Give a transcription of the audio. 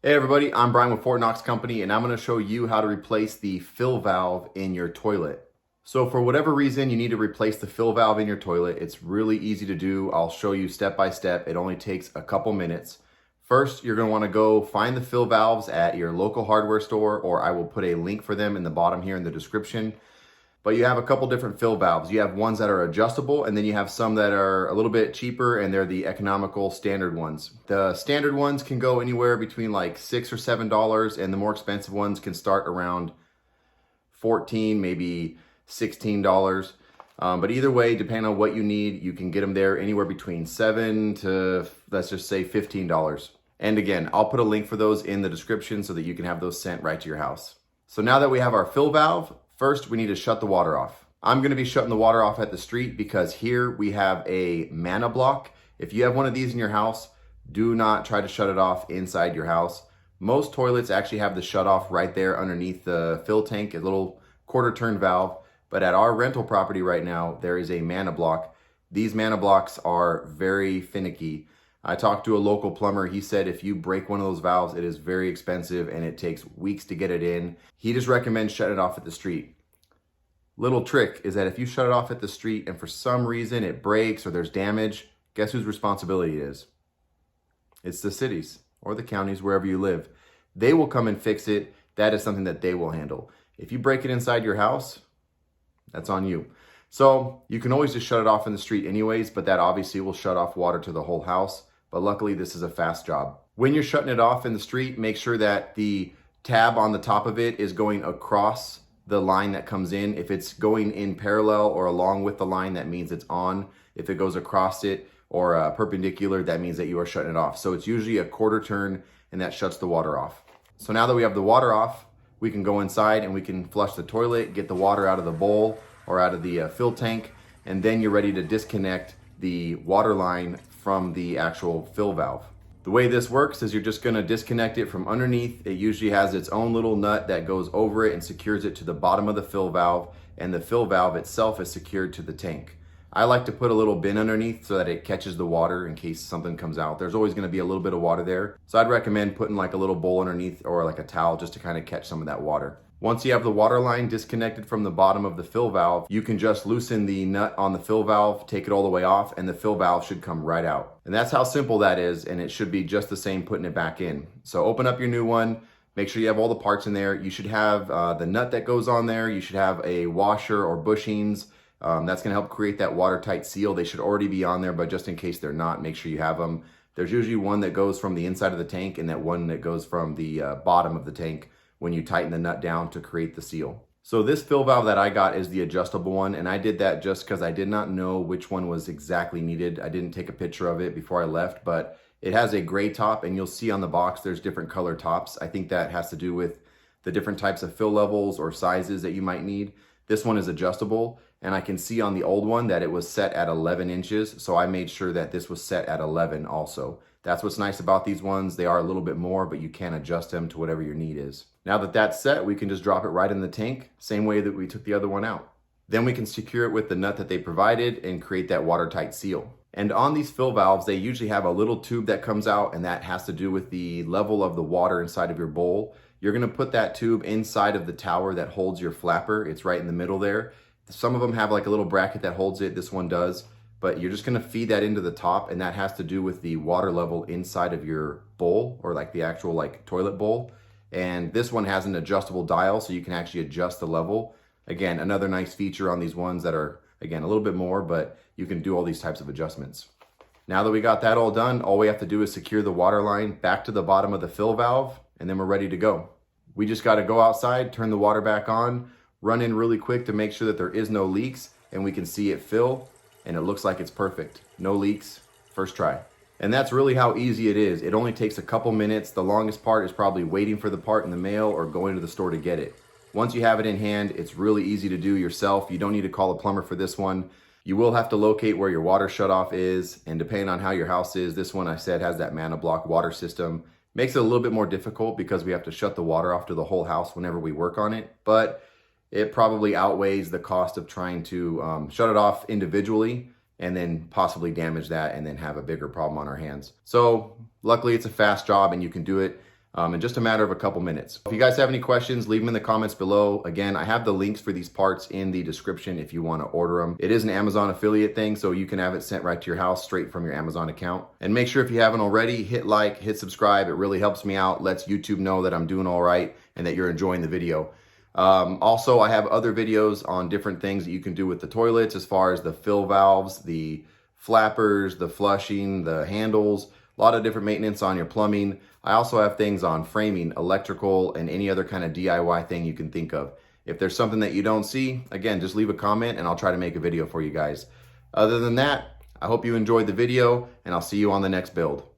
Hey everybody, I'm Brian with Knox Company, and I'm going to show you how to replace the fill valve in your toilet. So for whatever reason you need to replace the fill valve in your toilet, it's really easy to do. I'll show you step by step. It only takes a couple minutes. First, you're going to want to go find the fill valves at your local hardware store, or I will put a link for them in the bottom here in the description. But you have a couple different fill valves. You have ones that are adjustable, and then you have some that are a little bit cheaper, and they're the economical standard ones. The standard ones can go anywhere between like $6 or $7, and the more expensive ones can start around $14, maybe $16. But either way, depending on what you need, you can get them there anywhere between $7 to, let's just say, $15. And again, I'll put a link for those in the description so that you can have those sent right to your house. So now that we have our fill valve, first, we need to shut the water off. I'm going to be shutting the water off at the street because here we have a mana block. If you have one of these in your house, do not try to shut it off inside your house. Most toilets actually have the shut off right there underneath the fill tank, a little quarter turn valve. But at our rental property right now, there is a mana block. These mana blocks are very finicky. I talked to a local plumber. He said if you break one of those valves, it is very expensive and it takes weeks to get it in. He just recommends shutting it off at the street. Little trick is that if you shut it off at the street and for some reason it breaks or there's damage, guess whose responsibility it is? It's the cities or the counties, wherever you live. They will come and fix it. That is something that they will handle. If you break it inside your house, that's on you. So you can always just shut it off in the street anyways, but that obviously will shut off water to the whole house. But luckily this is a fast job. When you're shutting it off in the street, make sure that the tab on the top of it is going across the line that comes in. If it's going in parallel or along with the line, that means it's on. If it goes across it or perpendicular, that means that you are shutting it off. So it's usually a quarter turn and that shuts the water off. So now that we have the water off, we can go inside and we can flush the toilet, get the water out of the bowl or out of the fill tank, and then you're ready to disconnect the water line from the actual fill valve. The way this works is you're just going to disconnect it from underneath. It usually has its own little nut that goes over it and secures it to the bottom of the fill valve, and the fill valve itself is secured to the tank. I like to put a little bin underneath so that it catches the water in case something comes out. There's always going to be a little bit of water there. So I'd recommend putting like a little bowl underneath or like a towel just to kind of catch some of that water. Once you have the water line disconnected from the bottom of the fill valve, you can just loosen the nut on the fill valve, take it all the way off, and the fill valve should come right out. And that's how simple that is, and it should be just the same putting it back in. So open up your new one, make sure you have all the parts in there. You should have the nut that goes on there. You should have a washer or bushings. That's gonna help create that watertight seal. They should already be on there, but just in case they're not, make sure you have them. There's usually one that goes from the inside of the tank and that one that goes from the bottom of the tank when you tighten the nut down to create the seal. So this fill valve that I got is the adjustable one, and I did that just because I did not know which one was exactly needed. I didn't take a picture of it before I left, but it has a gray top, and you'll see on the box there's different color tops. I think that has to do with the different types of fill levels or sizes that you might need. This one is adjustable, and I can see on the old one that it was set at 11 inches, so I made sure that this was set at 11 also. That's what's nice about these ones. They are a little bit more, but you can adjust them to whatever your need is. Now that that's set, we can just drop it right in the tank, same way that we took the other one out. Then we can secure it with the nut that they provided and create that watertight seal. And on these fill valves, they usually have a little tube that comes out, and that has to do with the level of the water inside of your bowl. You're gonna put that tube inside of the tower that holds your flapper. It's right in the middle there. Some of them have like a little bracket that holds it. This one does. But you're just gonna feed that into the top, and that has to do with the water level inside of your bowl, or like the actual like toilet bowl. And this one has an adjustable dial, so you can actually adjust the level. Again, another nice feature on these ones that are, again, a little bit more, but you can do all these types of adjustments. Now that we got that all done, all we have to do is secure the water line back to the bottom of the fill valve, and then we're ready to go. We just gotta go outside, turn the water back on, run in really quick to make sure that there is no leaks, and we can see it fill. And it looks like it's perfect. No leaks, first try. And that's really how easy it is. It only takes a couple minutes. The longest part is probably waiting for the part in the mail or going to the store to get it. Once you have it in hand, it's really easy to do yourself. You don't need to call a plumber for this one. You will have to locate where your water shutoff is, and depending on how your house is, this one I said has that mana block water system. Makes it a little bit more difficult because we have to shut the water off to the whole house whenever we work on it, but it probably outweighs the cost of trying to shut it off individually and then possibly damage that and then have a bigger problem on our hands. So luckily it's a fast job and you can do it. in just a matter of a couple minutes. If you guys have any questions, leave them in the comments below. Again, I have the links for these parts in the description if you want to order them. It is an Amazon affiliate thing, so you can have it sent right to your house straight from your Amazon account. And make sure if you haven't already, hit like, hit subscribe. It really helps me out, lets YouTube know that I'm doing all right and that you're enjoying the video. Also, I have other videos on different things that you can do with the toilets as far as the fill valves, the flappers, the flushing, the handles, a lot of different maintenance on your plumbing. I also have things on framing, electrical, and any other kind of DIY thing you can think of. If there's something that you don't see, again, just leave a comment and I'll try to make a video for you guys. Other than that, I hope you enjoyed the video and I'll see you on the next build.